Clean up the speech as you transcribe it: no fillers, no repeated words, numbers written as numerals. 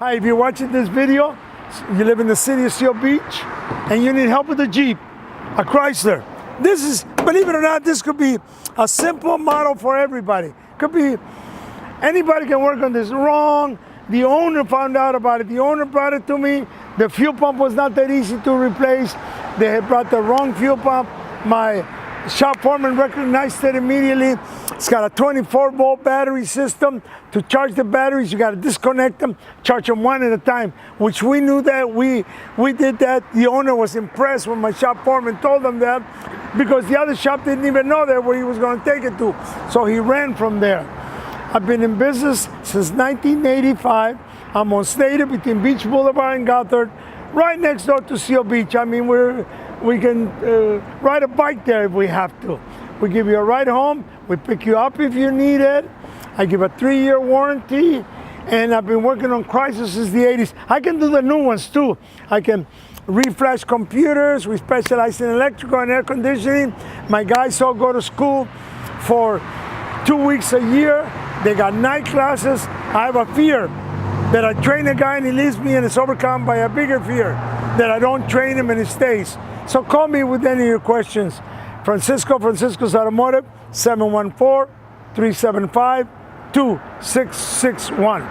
Hi, if you're watching this video, you live in the city of Seal Beach, and you need help with a Jeep, a Chrysler. This is, believe it or not, this could be a simple model for everybody. Could be, anybody can work on this. Wrong. The owner found out about it. The owner brought it to me. The fuel pump was not that easy to replace. They had brought the wrong fuel pump. My shop foreman recognized it immediately. It's got a 24-volt battery system. To charge the batteries, you got to disconnect them, charge them one at a time, which we knew that. We did that. The owner was impressed when my shop foreman told them that, because the other shop didn't even know that where he was going to take it to. So he ran from there. I've been in business since 1985. I'm on Stater between Beach Boulevard and Gothard, right next door to Seal Beach. I mean, we can ride a bike there if we have to. We give you a ride home. We pick you up if you need it. I give a 3-year warranty, and I've been working on Chrysler since the 80s. I can do the new ones too. I can refresh computers. We specialize in electrical and air conditioning. My guys all go to school for 2 weeks a year. They got night classes. I have a fear that I train a guy and he leaves me and it's overcome by a bigger fear that I don't train him and he stays. So call me with any of your questions. Francisco's Automotive, 714-375-2661.